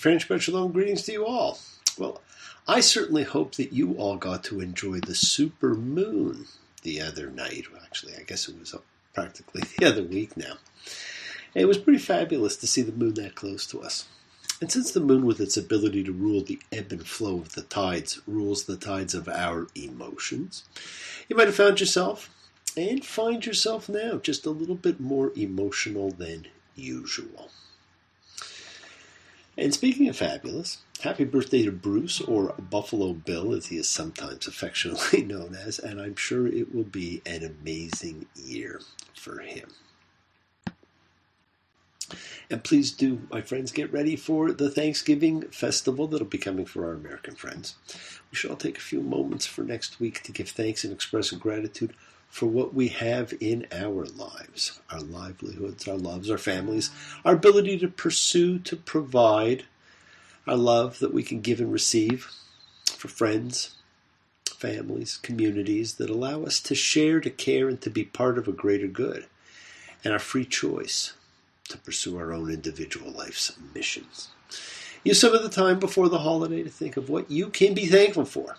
transparent shalom greetings to you all. Well, I certainly hope that you all got to enjoy the super moon the other night. Well, actually, I guess it was practically the other week now. And it was pretty fabulous to see the moon that close to us. And since the moon, with its ability to rule the ebb and flow of the tides, rules the tides of our emotions, you might have found yourself, and find yourself now, just a little bit more emotional than usual. And speaking of fabulous, happy birthday to Bruce, or Buffalo Bill as he is sometimes affectionately known as, and I'm sure it will be an amazing year for him. And please do, my friends, get ready for the Thanksgiving festival that'll be coming for our American friends. We should all take a few moments for next week to give thanks and express gratitude for what we have in our lives, our livelihoods, our loves, our families, our ability to pursue, to provide, our love that we can give and receive for friends, families, communities that allow us to share, to care, and to be part of a greater good, and our free choice to pursue our own individual life's missions. Use some of the time before the holiday to think of what you can be thankful for.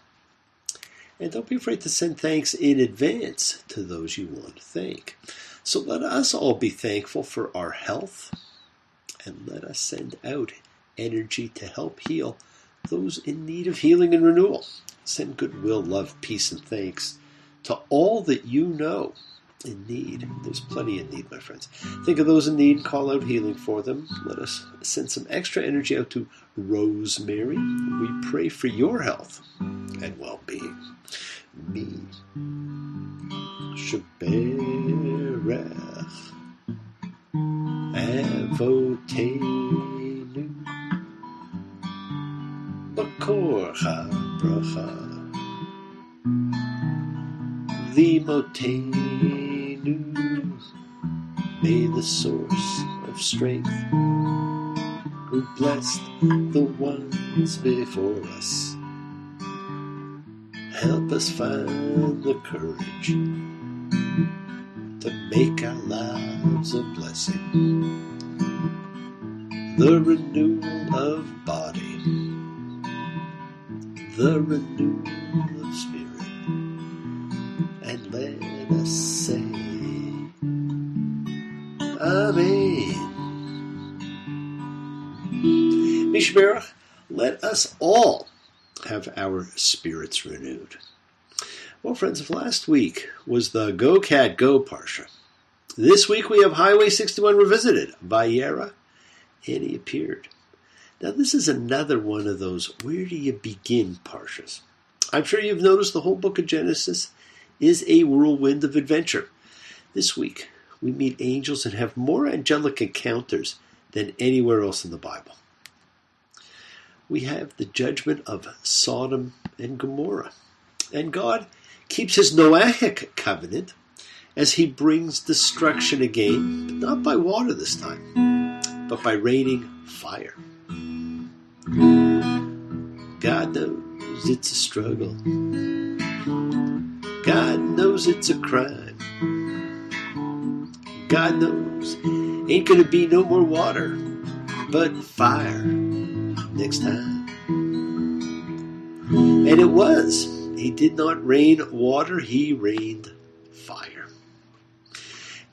And don't be afraid to send thanks in advance to those you want to thank. So let us all be thankful for our health, and let us send out energy to help heal those in need of healing and renewal. Send goodwill, love, peace, and thanks to all that you know in need. There's plenty in need, my friends. Think of those in need and call out healing for them. Let us send some extra energy out to Rosemary. We pray for your health and well-being. Me Sheberech Avotenu Makor HaBracha V'Imotenu. May the source of strength, who blessed the ones before us, help us find the courage to make our lives a blessing. The renewal of body, the renewal of spirit, and let us say Amen. Mishmerach, let us all have our spirits renewed. Well, friends, last week was the Go Cat Go Parsha. This week we have Highway 61 revisited, Vayera, and he appeared. Now this is another one of those where do you begin Parshas. I'm sure you've noticed the whole book of Genesis is a whirlwind of adventure. This week we meet angels and have more angelic encounters than anywhere else in the Bible. We have the judgment of Sodom and Gomorrah. And God keeps his Noahic covenant as he brings destruction again, but not by water this time, but by raining fire. God knows it's a struggle. God knows it's a crime. God knows ain't gonna be no more water, but fire next time. And it was. He did not rain water, he rained fire.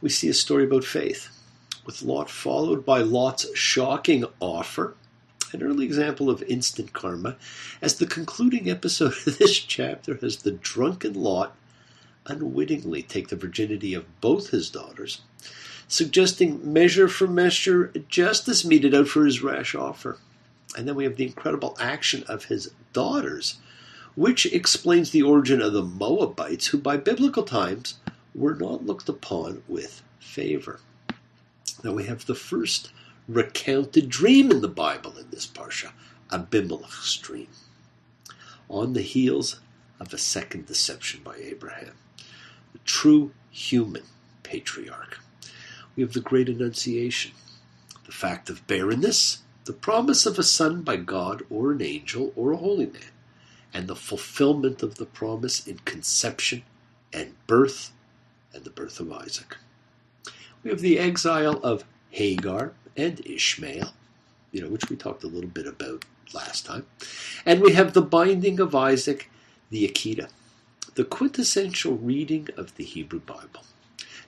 We see a story about faith, with Lot followed by Lot's shocking offer, an early example of instant karma, as the concluding episode of this chapter has the drunken Lot unwittingly take the virginity of both his daughters, suggesting measure for measure justice meted out for his rash offer. And then we have the incredible action of his daughters, which explains the origin of the Moabites, who by biblical times were not looked upon with favor. Now we have the first recounted dream in the Bible in this Parsha, Abimelech's dream, on the heels of a second deception by Abraham, the true human patriarch. We have the great Annunciation, the fact of barrenness, the promise of a son by God or an angel or a holy man, and the fulfillment of the promise in conception and birth and the birth of Isaac. We have the exile of Hagar and Ishmael, which we talked a little bit about last time. And we have the binding of Isaac, the Akedah, the quintessential reading of the Hebrew Bible.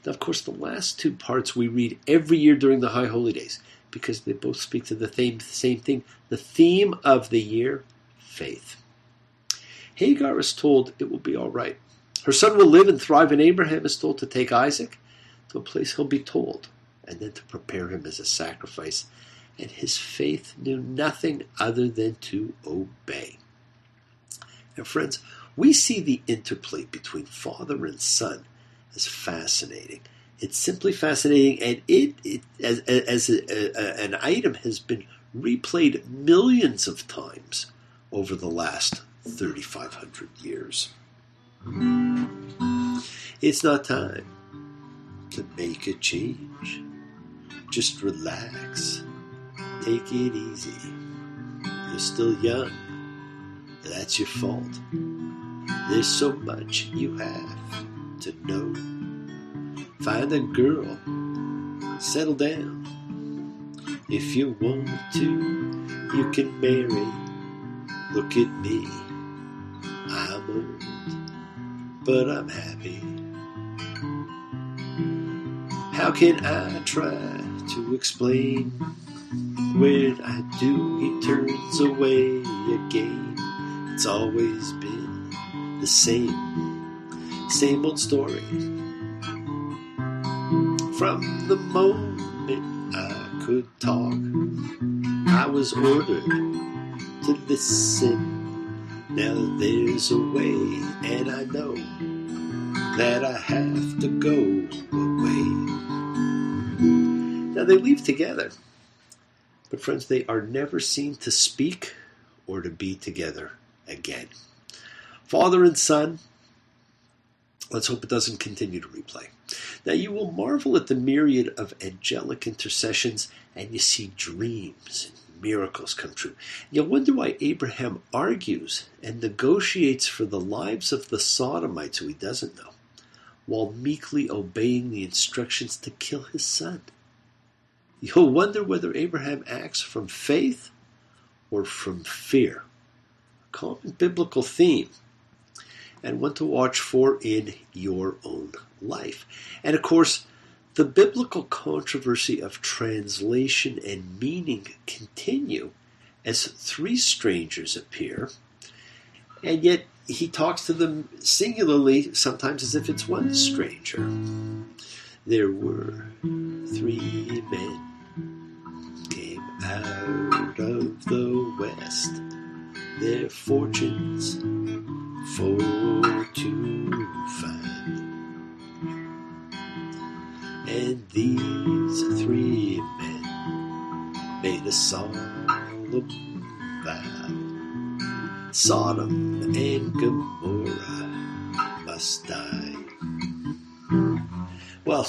Now, of course, the last two parts we read every year during the High Holy Days because they both speak to the same thing, the theme of the year, faith. Hagar is told it will be all right. Her son will live and thrive, and Abraham is told to take Isaac to a place he'll be told, and then to prepare him as a sacrifice. And his faith knew nothing other than to obey. Now, friends, we see the interplay between father and son as fascinating. It's simply fascinating, and it as an item has been replayed millions of times over the last 3,500 years. It's not time to make a change. Just relax. Take it easy. You're still young. That's your fault. There's so much you have to know. Find a girl. Settle down. If you want to, you can marry. Look at me. I'm old, but I'm happy. How can I try to explain? When I do, he turns away again. It's always been the same old story. From the moment I could talk, I was ordered to listen. Now there's a way, and I know that I have to go away. Now they leave together, but friends, they are never seen to speak or to be together again. Father and son, let's hope it doesn't continue to replay. Now you will marvel at the myriad of angelic intercessions, and you see dreams and miracles come true. You'll wonder why Abraham argues and negotiates for the lives of the Sodomites who he doesn't know, while meekly obeying the instructions to kill his son. You'll wonder whether Abraham acts from faith or from fear. A common biblical theme, and one to watch for in your own life. And of course, the biblical controversy of translation and meaning continue as three strangers appear, and yet he talks to them singularly, sometimes as if it's one stranger. There were three men came out of the west, their fortunes for to find. And these three men made a solemn vow: Sodom and Gomorrah must die. Well,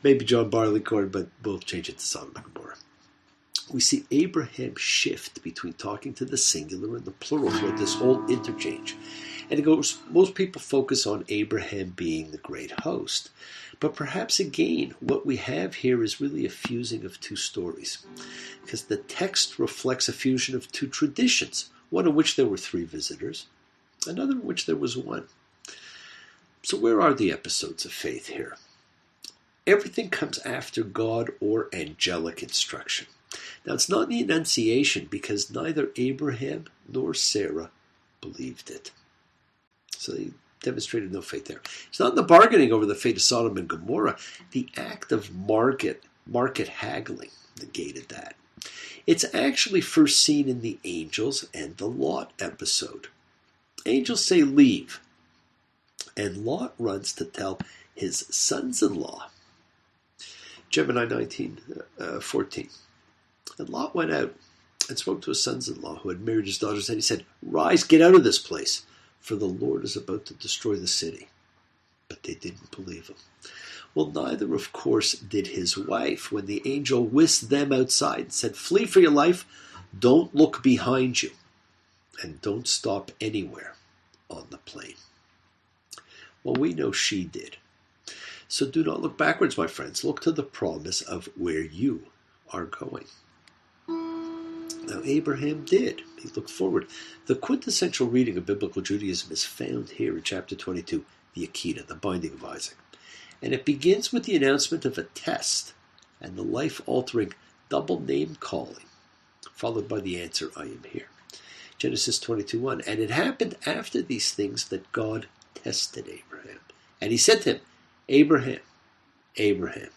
maybe John Barleycorn, but we'll change it to Sodom and Gomorrah. We see Abraham shift between talking to the singular and the plural throughout this whole interchange. And it goes, most people focus on Abraham being the great host. But perhaps again, what we have here is really a fusing of two stories. Because the text reflects a fusion of two traditions, one in which there were three visitors, another in which there was one. So where are the episodes of faith here? Everything comes after God or angelic instruction. Now, it's not the Annunciation because neither Abraham nor Sarah believed it. So they demonstrated no faith there. It's not the bargaining over the fate of Sodom and Gomorrah. The act of market haggling negated that. It's actually first seen in the angels and the Lot episode. Angels say leave, and Lot runs to tell his sons-in-law. Gemini 19:14. And Lot went out and spoke to his sons-in-law who had married his daughters, and he said, "Rise, get out of this place, for the Lord is about to destroy the city." But they didn't believe him. Well, neither, of course, did his wife when the angel whisked them outside and said, "Flee for your life, don't look behind you, and don't stop anywhere on the plain." Well, we know she did. So do not look backwards, my friends. Look to the promise of where you are going. Now, Abraham did. He looked forward. The quintessential reading of biblical Judaism is found here in chapter 22, the Akedah, the binding of Isaac. And it begins with the announcement of a test and the life-altering double name calling, followed by the answer, I am here. Genesis 22:1. And it happened after these things that God tested Abraham. And he said to him, Abraham, Abraham.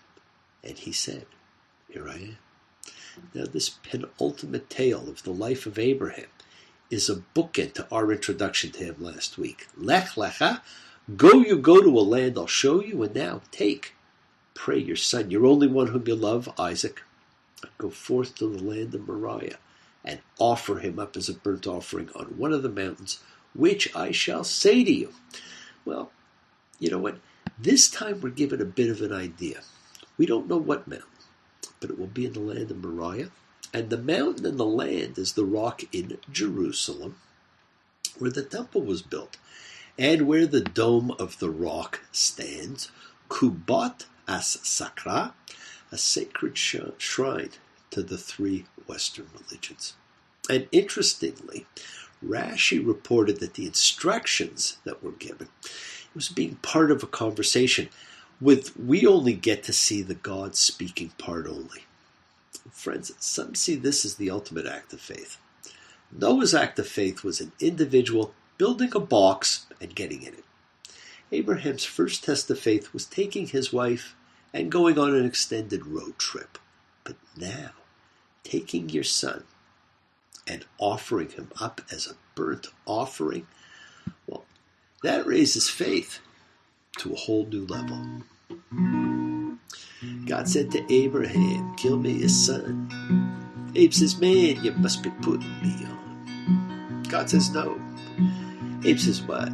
And he said, here I am. Now this penultimate tale of the life of Abraham is a bookend to our introduction to him last week. Lech lecha, go to a land I'll show you, and now take, pray your son, your only one whom you love, Isaac, go forth to the land of Moriah, and offer him up as a burnt offering on one of the mountains, which I shall say to you. Well, you know what? This time we're given a bit of an idea. We don't know what mountain, but it will be in the land of Moriah. And the mountain and the land is the rock in Jerusalem, where the temple was built, and where the dome of the rock stands, Kubat as-Sakra, a sacred shrine to the three Western religions. And interestingly, Rashi reported that the instructions that were given, it was being part of a conversation with, we only get to see the God speaking part only. Friends, some see this as the ultimate act of faith. Noah's act of faith was an individual building a box and getting in it. Abraham's first test of faith was taking his wife and going on an extended road trip. But now, taking your son and offering him up as a burnt offering, well, that raises faith to a whole new level. God said to Abraham, kill me his son. Abe says, man, you must be putting me on. God says, no. Abe says, what?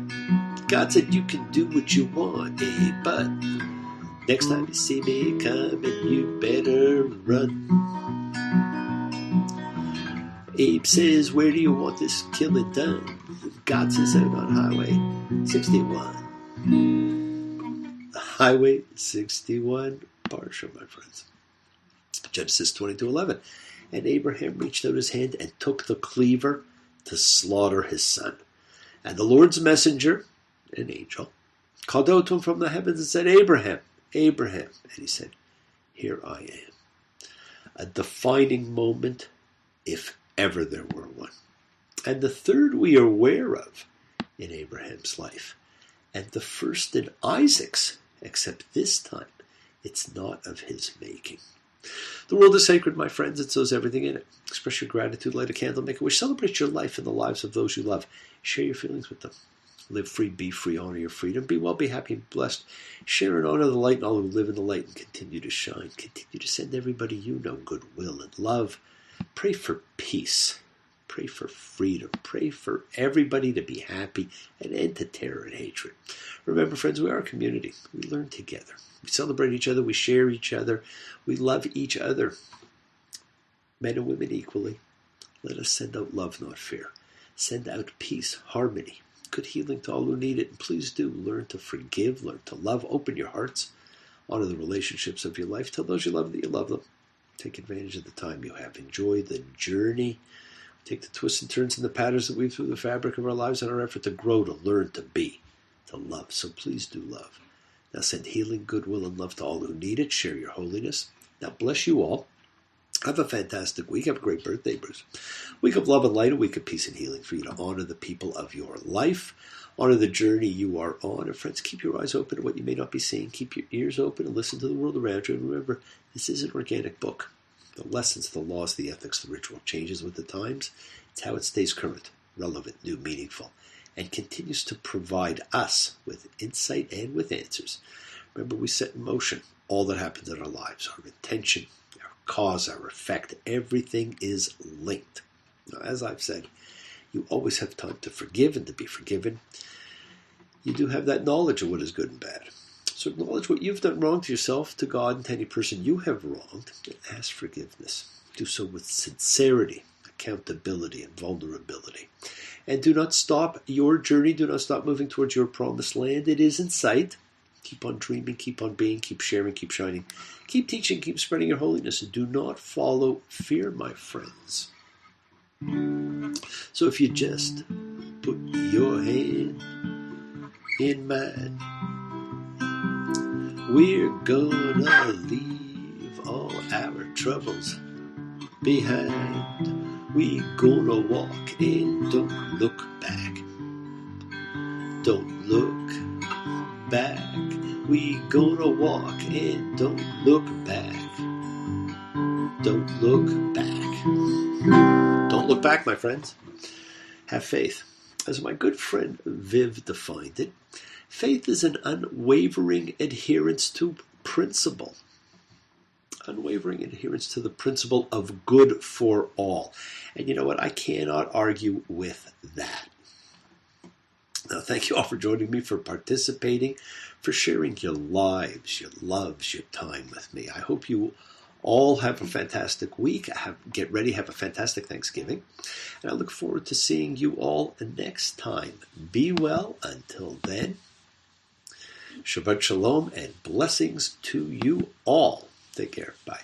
God said, you can do what you want, Abe, but next time you see me coming, you better run. Abe says, where do you want this killing done? God says, out on Highway 61. Highway 61 Parsha, my friends. Genesis 22:11. And Abraham reached out his hand and took the cleaver to slaughter his son. And the Lord's messenger, an angel, called out to him from the heavens and said, Abraham, Abraham. And he said, here I am. A defining moment, if ever there were one. And the third we are aware of in Abraham's life. And the first in Isaac's, except this time, it's not of his making. The world is sacred, my friends, and so is everything in it. Express your gratitude, light a candle, make a wish, celebrate your life and the lives of those you love. Share your feelings with them. Live free, be free, honor your freedom. Be well, be happy, and blessed. Share and honor the light and all who live in the light and continue to shine. Continue to send everybody you know goodwill and love. Pray for peace. Pray for freedom. Pray for everybody to be happy and end to terror and hatred. Remember, friends, we are a community. We learn together. We celebrate each other. We share each other. We love each other. Men and women equally. Let us send out love, not fear. Send out peace, harmony, good healing to all who need it. And please do learn to forgive, learn to love. Open your hearts. Honor the relationships of your life. Tell those you love that you love them. Take advantage of the time you have. Enjoy the journey. Take the twists and turns and the patterns that weave through the fabric of our lives in our effort to grow, to learn, to be, to love. So please do love. Now send healing, goodwill, and love to all who need it. Share your holiness. Now bless you all. Have a fantastic week. Have a great birthday, Bruce. Week of love and light, a week of peace and healing for you to honor the people of your life. Honor the journey you are on. And friends, keep your eyes open to what you may not be seeing. Keep your ears open and listen to the world around you. And remember, this is an organic book. The lessons, the laws, the ethics, the ritual changes with the times. It's how it stays current, relevant, new, meaningful, and continues to provide us with insight and with answers. Remember, we set in motion all that happens in our lives, our intention, our cause, our effect. Everything is linked. Now, as I've said, you always have time to forgive and to be forgiven. You do have that knowledge of what is good and bad. So acknowledge what you've done wrong to yourself, to God, and to any person you have wronged, and ask forgiveness. Do so with sincerity, accountability, and vulnerability. And do not stop your journey. Do not stop moving towards your promised land. It is in sight. Keep on dreaming, keep on being, keep sharing, keep shining. Keep teaching, keep spreading your holiness, and do not follow fear, my friends. So if you just put your hand in mine, we're gonna leave all our troubles behind. We gonna walk and don't look back. Don't look back. We gonna walk and don't look back. Don't look back. Don't look back, my friends. Have faith. As my good friend Viv defined it, faith is an unwavering adherence to principle. Unwavering adherence to the principle of good for all. And you know what? I cannot argue with that. Now, thank you all for joining me, for participating, for sharing your lives, your loves, your time with me. I hope you all have a fantastic week. Get ready, have a fantastic Thanksgiving. And I look forward to seeing you all next time. Be well until then. Shabbat Shalom and blessings to you all. Take care. Bye.